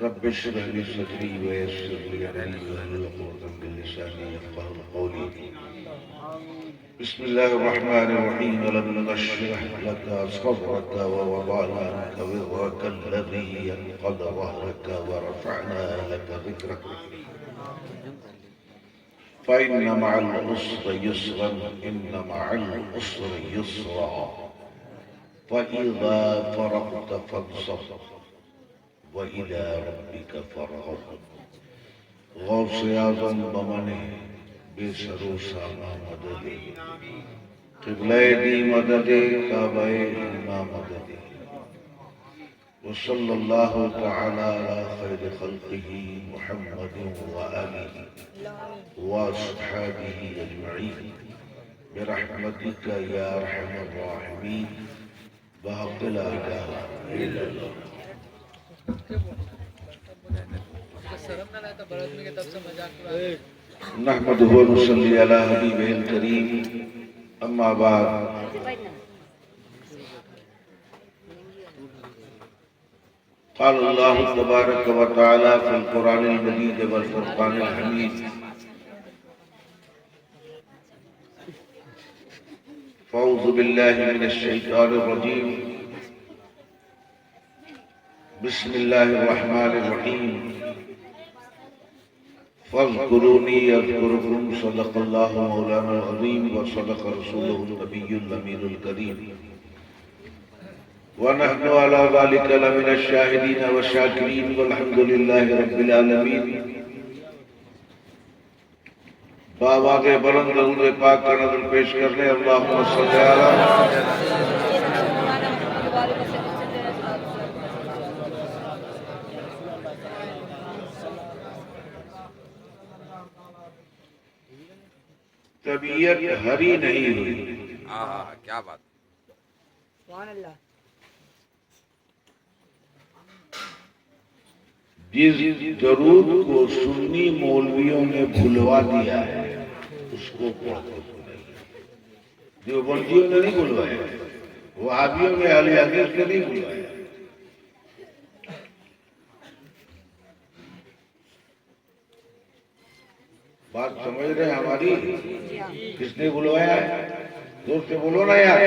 रब्ब इश्रह ली सदरी व यस्सिर ली अमरी वहलुल उक़दतम मिन लिसानी यफ़क़हू क़ौली। बिस्मिल्लाहिर रहमानिर रहीम। अलम नशरह लका सदरक व वज़अना अन्का विज़रक अल्लज़ी अनक़द ज़हरक व रफ़अना लका ज़िक्रक फ़इन्न मअल उसरि युस्रन इन्न मअल उसरि युस्रा फ़इज़ा फ़रग़त फ़ंसब व इला रब्बिक फ़रग़ब। गौसे आज़म बमने बेसरो सामा मददे क़िबले दी मददे काबे इमा मददे व सल्लल्लाहु तआला अला खैर खल्क़िही मुहम्मदिन व आलिही व अस्हाबिही अजमईन बिरहमतिक या अरहमर राहिमीन बहक़्क़ि ला इलाहा इल्लल्लाह। नहमदुहु व नुसल्ली अला हबीबिहिल करीम। अम्मा बाद। क़ाल अल्लाहु तबारक व तआला फ़िल क़ुरानिल मजीद वल फ़ुरक़ानिल हमीद। फ़अऊज़ु बिल्लाहि मिनश शैतानिर रजीम। बिस्मिल्लाहिर रहमानिर रहीम। फ़ज़्कुरूनी अज़्कुरुकुम। सदक़ल्लाहु मौलानाल अज़ीम व सदक़ रसूलुहुन नबियुल अमीनुल करीम व नहनु अला ज़ालिका लमिनश शाहिदीन व शाकिरीन वल्हम्दुलिल्लाहि रब्बिल आलमीन। बाबा के बुलंद दरूद पाक का नज़र पेश करने अल्लाहुम्मा सल्लि अला तबीयत हरी नहीं हुई। क्या बात। जिस दरूद को सुन्नी मौलवियों ने भुलवा दिया है उसको पढ़ते सुनाइए। देवबंदियों ने नहीं भुलवाया, वहाबियों ने अहले हदीस ने नहीं भुलवाया। बात समझ रहे हमारी? किसने बुलवाया है? जोर से बोलो ना यार।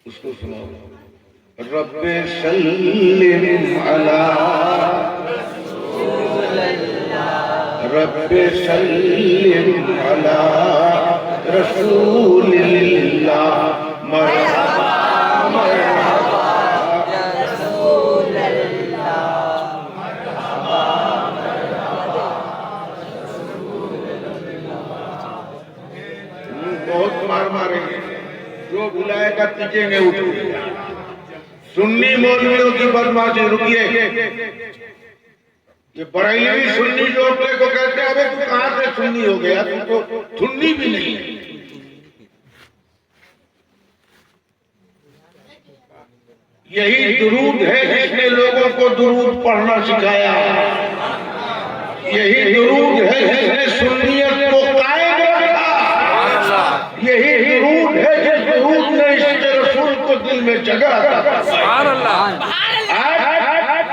उसको सुनाओ। रब्बे सल्लिम अला रब्बे सल्लिम अला रसूलिल्लाह मरहबा मरहबा बहुत मार मारेंगे। जो बुलाएगा पीछेंगे उठेंगे। सुन्नी मौलवियों की बदमाशी रुकिए। ये बरेलवी सुन्नी जो अपने को कहते हैं, अबे तू कहां से सुन्नी हो गया? तू तो सुन्नी भी नहीं है। यही दुरूद है जिसने लोगों को दुरूद पढ़ना सिखाया। यही दुरूद है जिसने सुन्नियत को कायम रखा। यही दुरूद है जिस दुरूद ने इसके रसूल को दिल में जगह दी।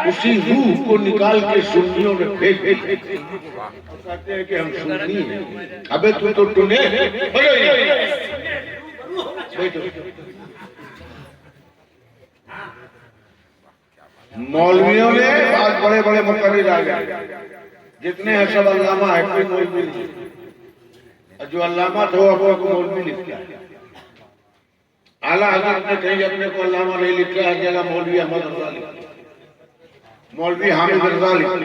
उसी रूह को निकाल के सुन्नियों ने फेंक कहते हैं कि हम सुन्नी हैं। अबे तू तो टुने मौलवियों ने आज बड़े बड़े मुकर्रिर आ गए। जितने हैं सब अल्लामा है, कोई मौलवी नहीं। जो अल्लामा थे वो अपने को मौलवी लिखता है। आला हज़रत ने कहीं अपने को अल्लामा नहीं लिखा, हर जगह मौलवी अहमद रज़ा लिखा, मौलवी हामिद रज़ा लिखा,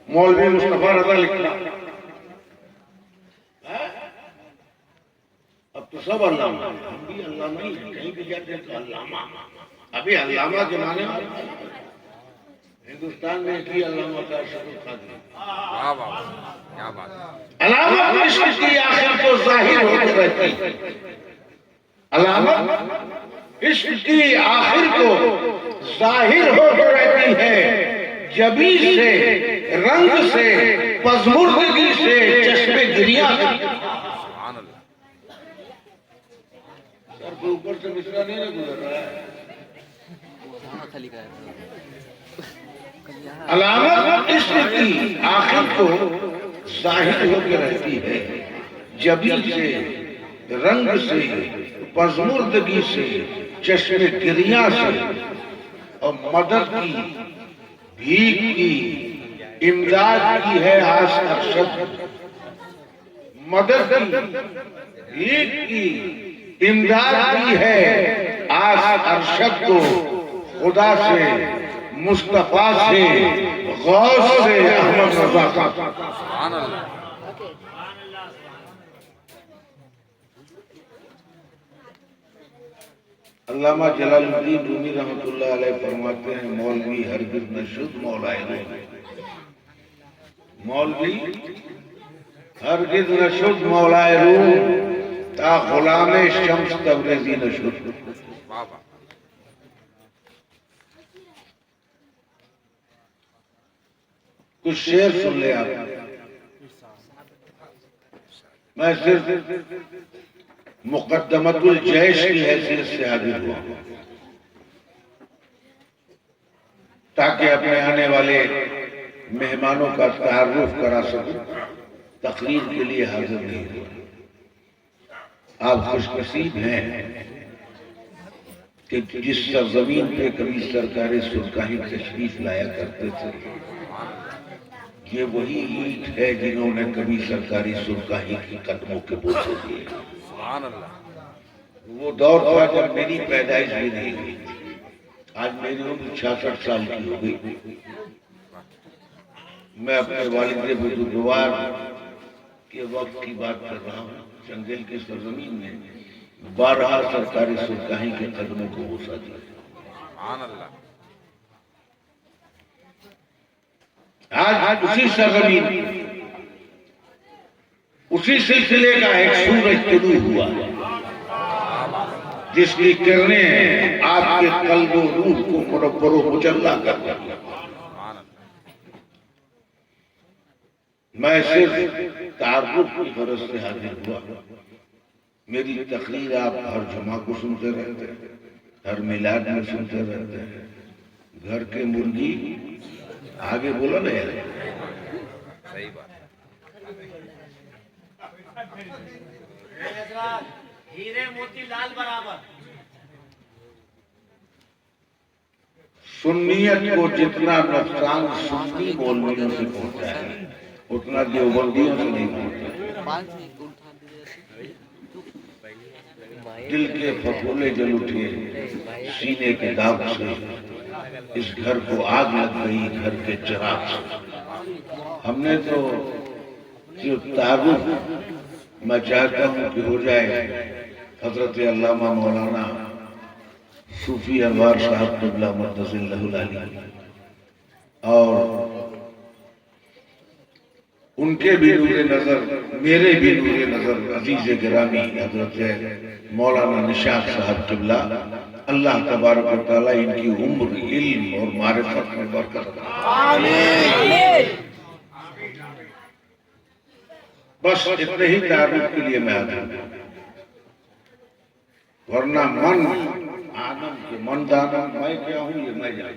मौलवी मुस्तफा रज़ा लिखा। अब तो सब अल्लामा, हम भी अल्लामा ही हैं। कहीं भी जाते हैं तो अल्लामा। अभी अल्लामा के माने हिंदुस्तान में की अल्लामा का शुरू खादी। क्या बात। अलामत इश्क की आखिर को जाहिर होती रहती है। अलामत इश्क की आखिर को जाहिर होती रहती है। जबी से, रंग से, पज़मुर्दगी से, चश्मे गिरिया से। सर के ऊपर से मिश्रा नहीं ना गुजर रहा है। अलामत इश्क की आखिर को जाहिर होकर रहती है, जबी से, रंग से, पजमुर्दगी से, चश्मे गिरिया से और मदद की, भीख की, इमदाद की है आस अरशद, मदद की, भीख की, इमदाद की है आस अरशद को, खुदा से, मुस्तफा से, गौस से, अहमद रजा का। सुभान अल्लाह। अल्लामा जलालुद्दीन रूमी रहमतुल्लाह अलैह फरमाते हैं, मौलवी हरगिज़ न शुद्ध मौलाए रूम, मौलवी हरगिज़ न शुद्ध मौलाए रूम, ता गुलामे शम्स तबरेज़ी न शुद्ध। वाह वाह। कुछ शेर सुन ले आप। मैं सिर्फ मुकद्दमतुल जैश की हैसियत से हाजिर हुआ ताकि अपने आने वाले मेहमानों का तारुफ करा सकूं। तकरीर के लिए हाजिर नहीं हुआ। आप खुशनसीब हैं कि जिस सरजमीन पे कभी सरकार सुल्तानी तशरीफ लाया करते थे, ये वही ईंट है जिन्होंने कभी सरकारी सुल्तानी के कदमों के बोझे दिए। सुभान अल्लाह। वो दौर था जब मेरी पैदाइश भी नहीं हुई। आज मेरी उम्र 66 साल की हो गई। मैं अपने वालिद बुजुर्गवार के वक्त की बात कर रहा हूँ। जंगल की सरजमीन में 12 सरकारी सुल्तानी के कदमों को बोसा दिया। सुभान अल्लाह। आज उसी सरजमीन, उसी सिलसिले का एक सूरज तुलू हुआ जिसकी किरणें आपके कल्बो रूह को मुनव्वरो मुजल्ला कर दिया। सुभान अल्लाह। मैं सिर्फ तारुफ की गरज से हाजिर हुआ। मेरी तकरीर आप हर जुमा को सुनते रहते हैं, हर मिलाद में सुनते रहते हैं। घर के मुर्गी आगे बोला ना यार, सही बात। हीरे मोती लाल बराबर। सुन्नियत को जितना नुकसान सुन्नी मौलवियों से पहुंचा है, उतना देवबंदियों से नहीं पहुंचा। दिल के फफोले जल उठे, सीने के दाग से इस घर को आग लग गई, घर के चिराग से। हमने तो जो तारुफ मैं चाहता हूँ कि हो जाए, हजरत अल्लामा मौलाना सूफी अनवार साहब क़िबला मुअत्तज़िलहुल अली और उनके भी नूरे नजर, मेरे भी नूरे नजर अजीज गिरामी हजरत मौलाना निशात साहब क़िबला, अल्लाह तबारक व तआला इनकी उम्र, इल्म और मारिफत में बरकत दे। बस इतने ही तारुफ के लिए मैं आता हूँ, वरना मन आदम के मन दाना मैं क्या हूँ ये मैं जान।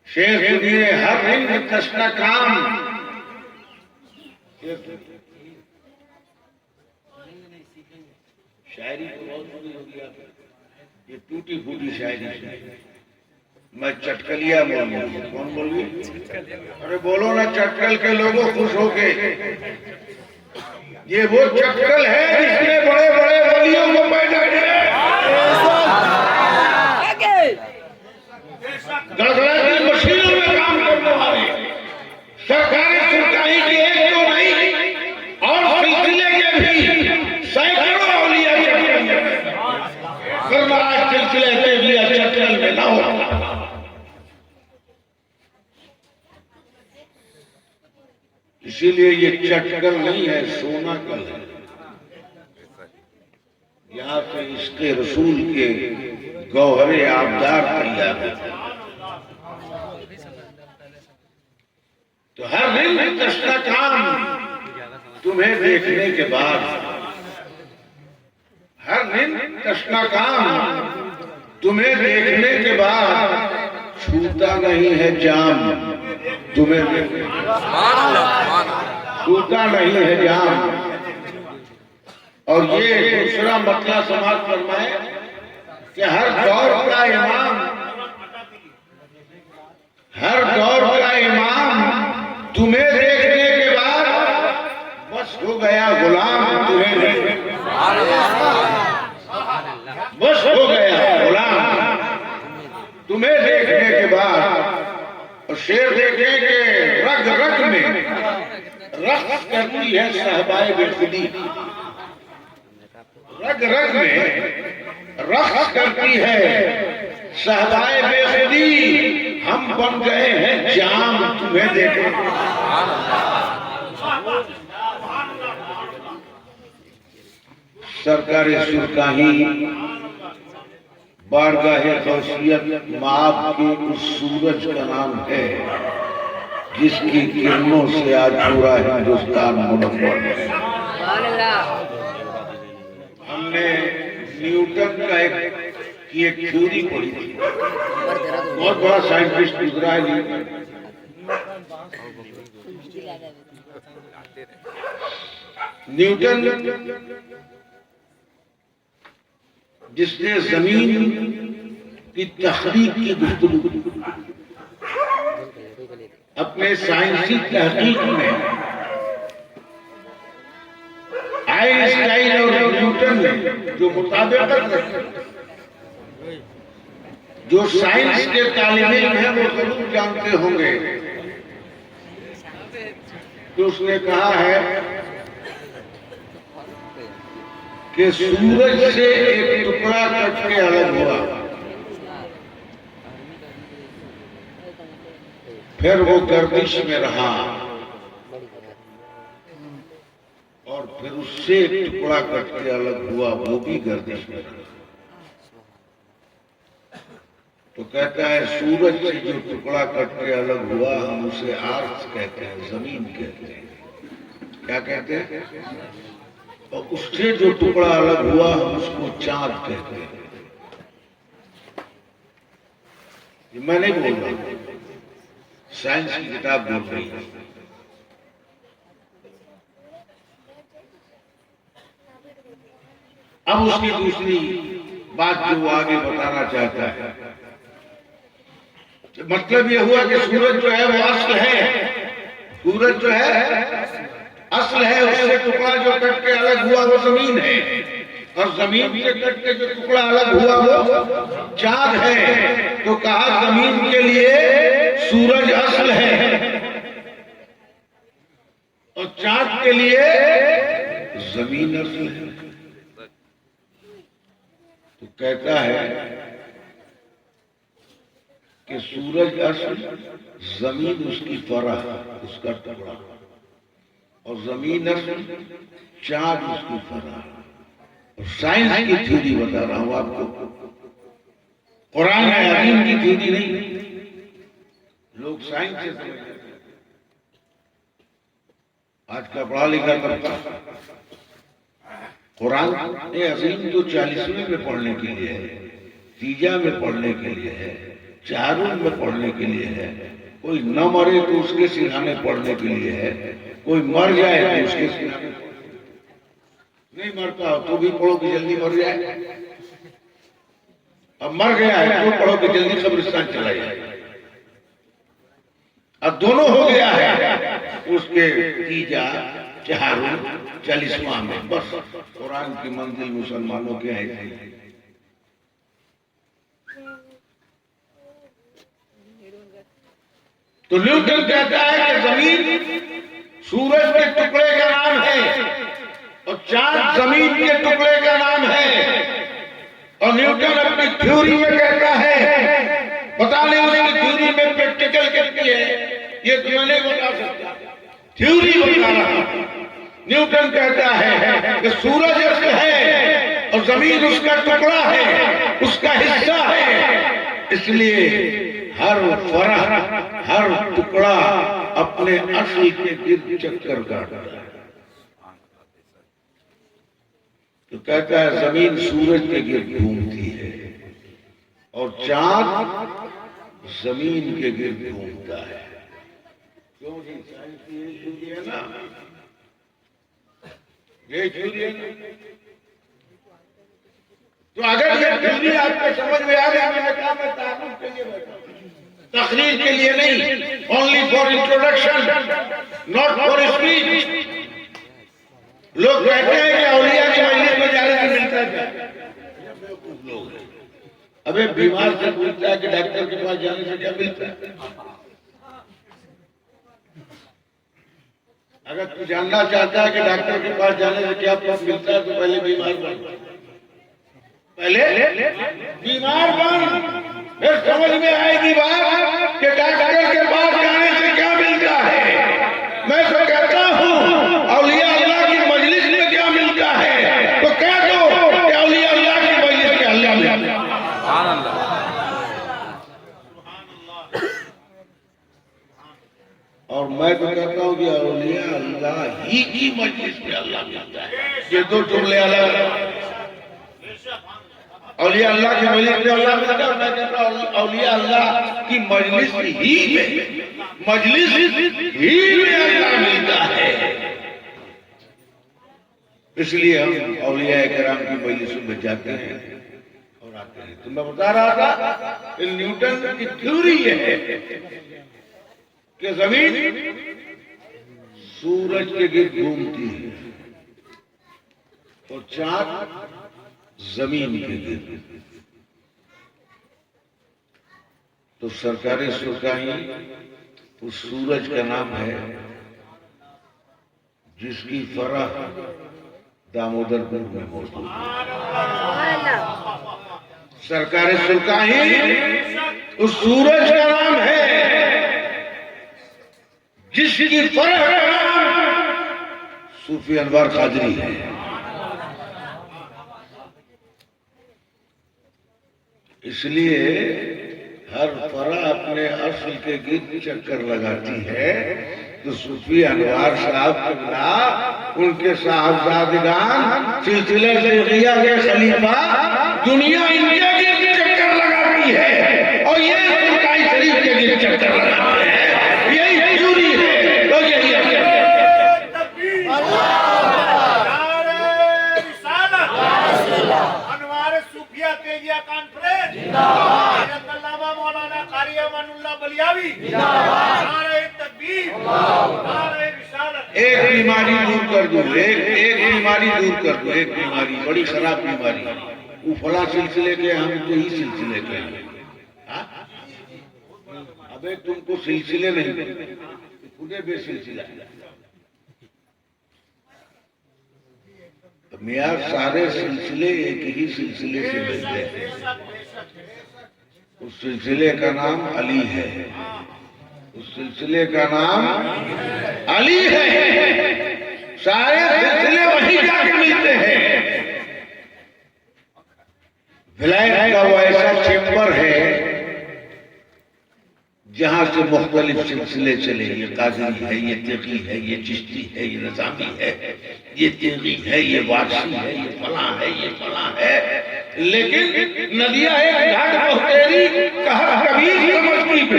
शेर सुनिए, हर रिंग तश्ना काम, शायरी तो बहुत सुनी होगी आप, ये टूटी फूटी शायरी है। मैं चटकलिया बोलूँ, कौन बोलिए? अरे बोलो ना चटकल के लोगों खुश होके। ये वो चटकल है जिसने बड़े बड़े वलियों को पैदा किया। गड़गड़ाती मशीनों में काम करने वाले सरकारी सुल्तानी की एक तो नहीं और सिलसिले के भी सैकड़ों औलिया चटकल में, सरमराज सिलसिले से भी चटकल में ना हो। इसीलिए ये चटकल नहीं है, सोना कल है। यहाँ से इसके रसूल के गौहरे आबदार तैयार होते हैं। तो तो हर दिन तश्ना काम तुम्हें देखने के बाद, हर दिन तश्ना काम तुम्हें देखने के बाद छूता नहीं है जाम, तुम्हें सुभान अल्लाह, सुभान अल्लाह। छूता नहीं है जाम। और ये दूसरा मतलब समाज फरमाए कि हर दौर का इमाम, हर दौर का इमाम तुम्हें देखने के बाद बस हो गया गुलाम, तुम्हें सुभान अल्लाह, बस हो गया गुलाम तुम्हें देखने के बाद। और शेर देखे कि रग रग में रक्स करती है सहबाए बेखुदी, रग रग में रक्स करती है सहबाए बेखुदी, हम बन गए हैं जाम तुम्हें देखे। सरकारी सुरकाही बारगाहे गौसियत माब के उस सूरज का नाम है जिसकी किरणों से आज पूरा हिंदुस्तान मुनव्वर है। हमने न्यूटन का एक थ्योरी पढ़ी थी, बहुत बड़ा साइंटिस्ट गुजरा है न्यूटन, जिसने जमीन की तख्लीक की गुफ्तगू अपने साइंसी तहकीक में आइंस्टाइन और न्यूटन ने जो मुताबिकत रखी, जो साइंस के तालिब इल्म हैं वो जरूर जानते होंगे कि उसने कहा है कि सूरज से एक टुकड़ा कट के अलग हुआ, फिर वो गर्दिश में रहा और फिर उससे एक टुकड़ा कट के अलग हुआ, वो भी गर्दिश में रहा। तो कहता है सूरज से जो टुकड़ा कट के अलग हुआ हम उसे आर्थ कहते हैं, जमीन कहते हैं। क्या कहते हैं? और उससे जो टुकड़ा अलग हुआ हम उसको चांद कहते हैं। ये मैं नहीं बोल रहा, साइंस की किताब बोल रही है। अब उसकी दूसरी बात जो वो आगे बताना चाहता है, मतलब ये हुआ कि सूरज जो है वो असल है, सूरज जो है असल है, उससे टुकड़ा जो कट के अलग हुआ वो जमीन है, और जमीन से कट के जो टुकड़ा अलग हुआ वो चांद है। तो कहा जमीन के लिए सूरज असल है और चांद के लिए जमीन असल है। तो कहता है कि सूरज असल, जमीन उसकी फरा, उसका टुकड़ा, और जमीन असल, चांद उसकी फरा। और साइंस की थ्योरी बता रहा हूं आपको, कुरान हकीम की थ्योरी नहीं। लोग साइंस से समझते हैं, आज का पढ़ा लिखा तबका कुरान अजीम तो 40वें में पढ़ने के लिए है, तीजा में पढ़ने के लिए है, चारून में पढ़ने के लिए है। कोई न मरे तो उसके सिरहाने पढ़ने के लिए है, कोई मर जाए तो उसके सिरहाने, नहीं मरता हो तो भी पढ़ो कि जल्दी मर जाए, अब मर गया है तो पढ़ो कि जल्दी कब्रिस्तान चला जाए। अब दोनों हो गया है उसके तीजा, चारून, 40वां में, बस कुरान की मंजिल मुसलमानों के है। तो न्यूटन कहता है कि जमीन सूरज के टुकड़े का नाम है और चांद जमीन के टुकड़े का नाम है। और न्यूटन अपनी थ्योरी में कहता है, पता नहीं उसकी थ्योरी में प्रैक्टिकल कितनी है ये तो मैं नहीं बता सकता, थ्योरी बता रहा। न्यूटन कहता है कि सूरज असल है और जमीन उसका टुकड़ा है, उसका हिस्सा है, इसलिए हर फरह, हर टुकड़ा अपने असल के गिर्द चक्कर काटता है। तो कहता है जमीन सूरज के गिर्द घूमती है और चांद जमीन के गिर्द घूमता है। क्यों जी? साइंस की यही थ्योरी है ना, यही थ्योरी है ना। तो अगर ये थ्योरी आपको समझ में आ गया, मैंने कहा मैं तारुफ के लिए बैठा, तकरीर के लिए नहीं, only for introduction, not for speech. लोग कहते हैं कि औलिया की मजलिस में जाने से मिलता है। लोग अबे बीमार से पूछता है कि डॉक्टर के पास जाने से क्या मिलता है? अगर तू जानना चाहता है कि डॉक्टर के पास जाने से क्या मिलता है, तो पहले बीमार बन, पहले बीमार बन, फिर समझ में आएगी बात कि डॉक्टर के पास जाने से क्या मिलता है। मैं तो कहता हूँ औलिया अल्लाह की मजलिस में क्या मिलता है, तो कह दो कि औलिया अल्लाह की मजलिस में अल्लाह मिलता है। सुभान अल्लाह। और मैं तो कहता हूँ कि औलिया अल्लाह ही की मजलिस में अल्लाह मिलता है। ये दो जुमले अलग, औलिया अल्लाह की मजलिस में अल्लाह मिलता है, मैं कहता हूँ औलिया अल्लाह की मजलिस ही में अल्लाह मिलता है। इसलिए हम औलिया किराम की मजलिसों में जाते हैं और आते हैं। तो मैं बता रहा था कि न्यूटन की थ्योरी है कि जमीन सूरज के गिर्द घूमती है और चांद जमीन के गिर्द। तो सरकारी सुरकाई उस सूरज का नाम है जिसकी फरह दामोदरपुर में मौजूद है। सरकारी सुरकाई उस सूरज का नाम है जिसकी फरह का नाम सूफी अनवर कादरी है। इसलिए हर फरा अपने असल के गिर्द चक्कर लगाती है। तो सूफी अनवार साहब किबला, उनके साहबजादगान, सिलसिले से किया गया खलीफा, दुनिया इनके गिर्द चक्कर लगाती है और ये सुरकाई शरीफ के गिर्द चक्कर लगाते हैं। यही थ्योरी है। तो यही अनवार सूफिया तेजिया कॉन्फ्रेंस, मौलाना कारी अमानुल्लाह बलियावी, नारे तकबीर, नारे रिसालत। एक बीमारी दूर कर दो, एक बीमारी दूर कर दो, एक बीमारी, बड़ी खराब बीमारी, वो फला सिलसिले के, हम तो ही सिलसिले के हैं। अबे तुमको सिलसिले नहीं, खुदे बेसिलसिला है। मियाँ सारे सिलसिले एक ही सिलसिले से मिलते हैं। उस सिलसिले का नाम अली है, उस सिलसिले का नाम अली है। सारे सिलसिले वहीं जाके मिलते हैं। विलायत का वो ऐसा चेंबर है जहां से मुख्तलिफ सिलसिले चले। ये कादरी है, ये तेगी है, ये चिश्ती है, ये नज़ामी है, ये तेगी है, ये वारसी है, ये फला है, ये फला है। लेकिन नदिया एक घाट पहुंचेरी कहा कभी समझती पे।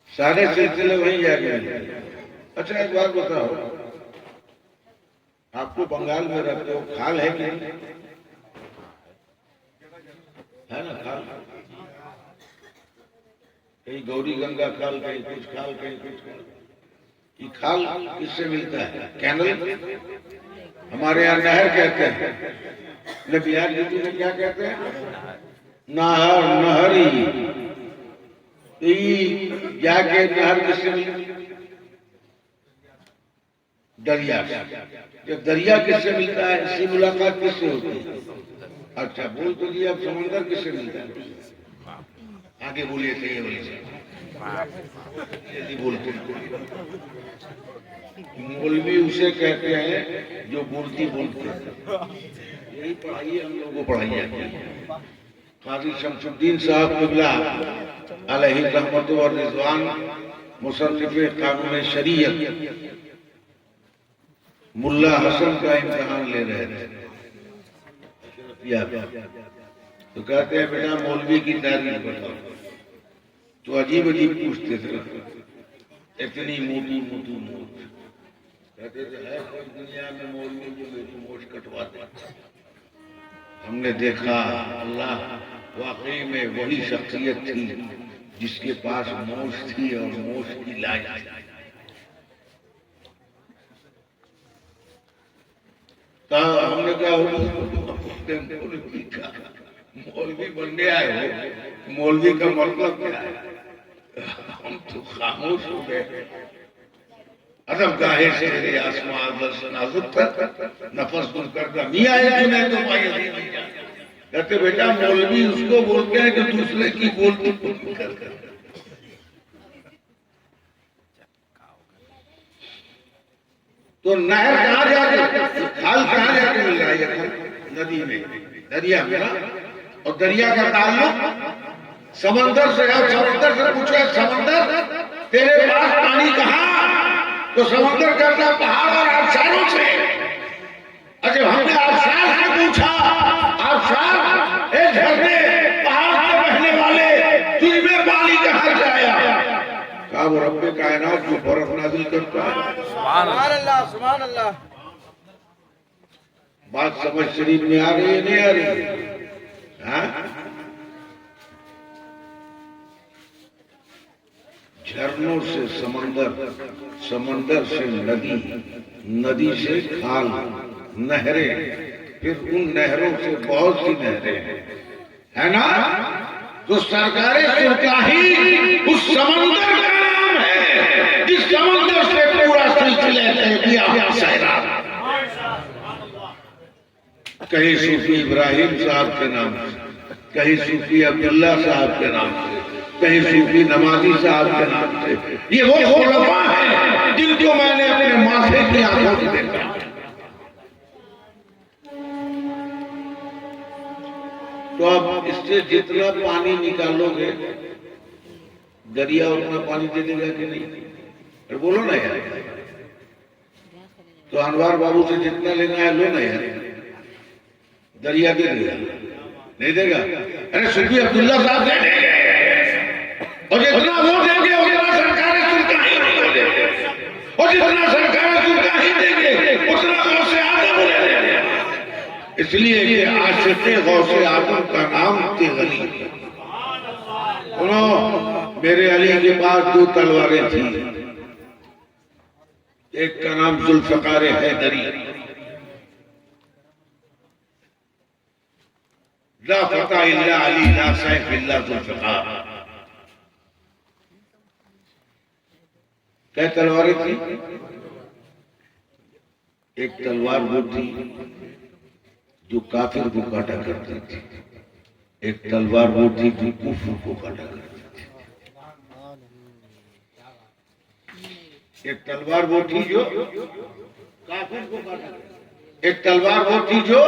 सारे सिलसिले वहीं जाके। अच्छा एक बात बताओ, आपको बंगाल में रहते हो, खाल है कि नहीं? है ना खाल? कहीं गौरी गंगा खाल, कहीं कुछ खाल, कहीं कुछ खाल। ये खाल किससे मिलता है? कैनल, हमारे यहाँ नहर कहते हैं, न बिहार यूपी में क्या कहते हैं? नहर, नहरी। जाके नहर किससे मिलती? दरिया। जब दरिया किससे मिलता है, इससे मुलाकात किससे होती है? अच्छा बोल तो दिया, अब समंदर किससे मिलता है? आगे बोलिए, सही है, बोलिए बोलते। मौलवी उसे कहते हैं जो बोलती बोलते हैं। यही पढ़ाई हम लोगों को पढ़ाई जाती है। काजी शमसुद्दीन साहब क़िबला अलैहि रहमत व रिज़वान मुसन्निफ़े कानून शरीयत मुल्ला हसन का इम्तिहान ले रहे थे। तो कहते हैं बेटा मौलवी की तारीफ बताओ। तो अजीब अजीब पूछते थे, इतनी मोटी मोटी मूछ। कहते थे है कोई दुनिया में मौलवी जो मेरी मूछ कटवा दे। हमने देखा अल्लाह वाकई में वही शख्सियत थी जिसके पास मूछ थी और मूछ की लाज। हमने कहा मौलवी बनने आए हो, मौलवी का मतलब क्या है? हम तो खामोश हो गए। अदब गाहे से तेरे आसमां नाजुक तक नफस गुल कर मियाँ है कि मैं तो भाई अजीब नहीं जानता। कहते बेटा मौलवी उसको बोलते हैं कि दूसरे की बोलती कर। तो नहर कहाँ जाके खाल कहाँ जाके मिल रहा है? नदी में, दरिया में ना। और दरिया का ताल्लुक समंदर से है। समंदर से पूछो समंदर तेरे पास पानी कहाँ? तो समंदर कहता पहाड़ और आबशारों से। अच्छा हमने आबशार से पूछा, आबशार एक झरने पहाड़ से बहने वाले तुझ में पानी कहाँ से आया? कहा वो रब्बे कायनात जो बर्फ नाजिल करता है। सुभान अल्लाह, सुभान अल्लाह। बात समझ शरीर में आ रही है नहीं आ रही? हाँ? झरनों से समंदर, समंदर से नदी, नदी से खाल, नहरें, फिर उन नहरों से बहुत सी नहरें है ना। तो सरकारें सुल्ताही उस समंदर का नाम है जिस समंदर से पूरा सिलसिला तय किया सैराब। कहीं सूफी इब्राहिम साहब के नाम से, कहीं सूफी अब्दुल्ला साहब के नाम से, कहीं सूफी नमाजी साहब के नाम से। ये वो खुलफा है जिनको मैंने अपने माथे की आंखों से देखा। तो अब इससे जितना पानी निकालोगे दरिया उतना पानी दे देगा कि नहीं? अरे बोलो ना यार। तो अनवार बाबू से जितना लेना है लो ना यार, दरिया दे देगा नहीं देगा? अरे सूफी अब्दुल्ला साहब दे देंगे और जितना वो देंगे उतना सरकारें सुल्तानी बोलेंगे और जितना सरकारें सुल्तानी देंगे उतना गौसे आजम बोलेंगे। इसलिए कि आशिक़े गौसे आजम का नाम तेगली है। मेरे अली के पास दो तलवारें थी, एक का नाम जुल्फ़िकार हैदरी। ला फता इल्ला अली ला सैफ इल्ला जुल्फ़िकार। क्या तलवारें थी? एक तलवार वो थी जो काफिर को काटा करती थी, एक तलवार वो थी जो कुफ्र को काटा करती थी। एक तलवार वो थी जो काफिर को काटा करती, एक तलवार वो थी जो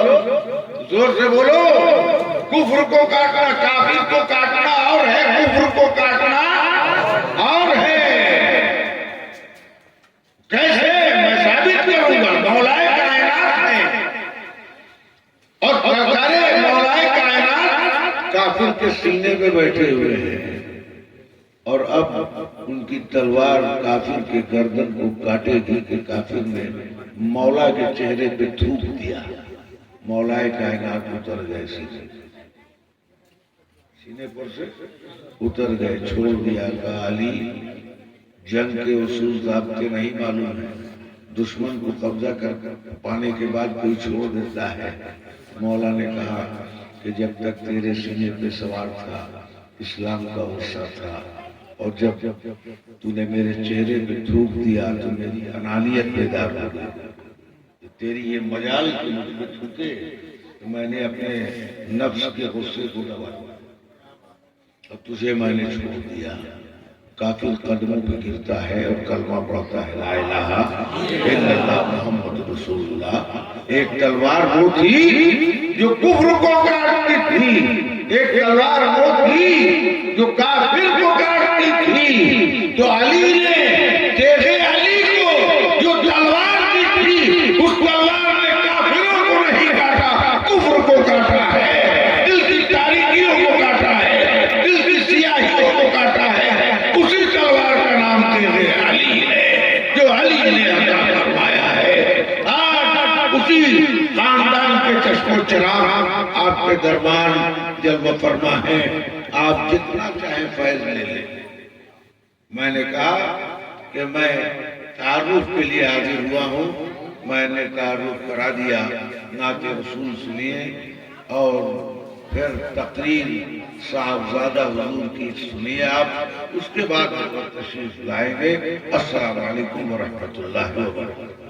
जोर से बोलो कुफ्र को काटना, काफिर को काटना और है, कुफ्र को काटना और है। कैसे? मैं साबित करूंगा। मौलाए कायनात है और सरकारे मौलाए कायनात काफिर के सीने पे बैठे हुए हैं और अब उनकी तलवार काफिर के गर्दन को काटेगी कि काफिर ने मौला के चेहरे पे थूक दिया। मौलाए कायनात उतर गए सीने पर से उतर गए, छोड़ दिया। कहा अली जंग के उसूल आपके नहीं मालूम है, दुश्मन को कब्जा कर पाने के बाद कोई छोड़ देता है। मौला ने कहा कि जब तक तेरे सीने पे सवार था इस्लाम का गुस्सा था और जब तूने मेरे चेहरे पे थूक दिया तो मेरी अनानियत बेदार हो गई। तेरी ये मजाल की मुझ पे थूके तो मैंने अपने नफ्स के गुस्से को दबा और तुझे मैंने छोड़ दिया। काफिर कदमों पे गिरता है और कलमा पढ़ता है ला इलाहा इल्लल्लाह मुहम्मद रसूलुल्लाह। एक तलवार वो थी जो कुफ्र को काटती थी, एक तलवार वो थी जो काफिर को काटती थी। तो अली ने तेरे अली को जो तलवार दी थी, उस तलवार ने काफिरों को नहीं काटा, कुफ्र को काटा है, दिल की तारीकियों को काटा है, दिल की सियाहियों को काटा है। उसी तलवार का नाम तेरे अली है जो अली ने अता फरमाया है। आज उसी खानदान के चश्मो चिराग आपके दरबार जलवा फरमा है, आप जितना चाहे फैज ले लें। मैंने कहा कि मैं तारुफ के लिए हाजिर हुआ हूँ, मैंने तारुफ करा दिया, नाते रसूल सुनिए और फिर तकरीर साहबजादा हुजूर की सुनिए आप, उसके बाद तशरीफ लाएंगे। अस्सलाम वालेकुम व रहमतुल्लाहि व बरकातहू।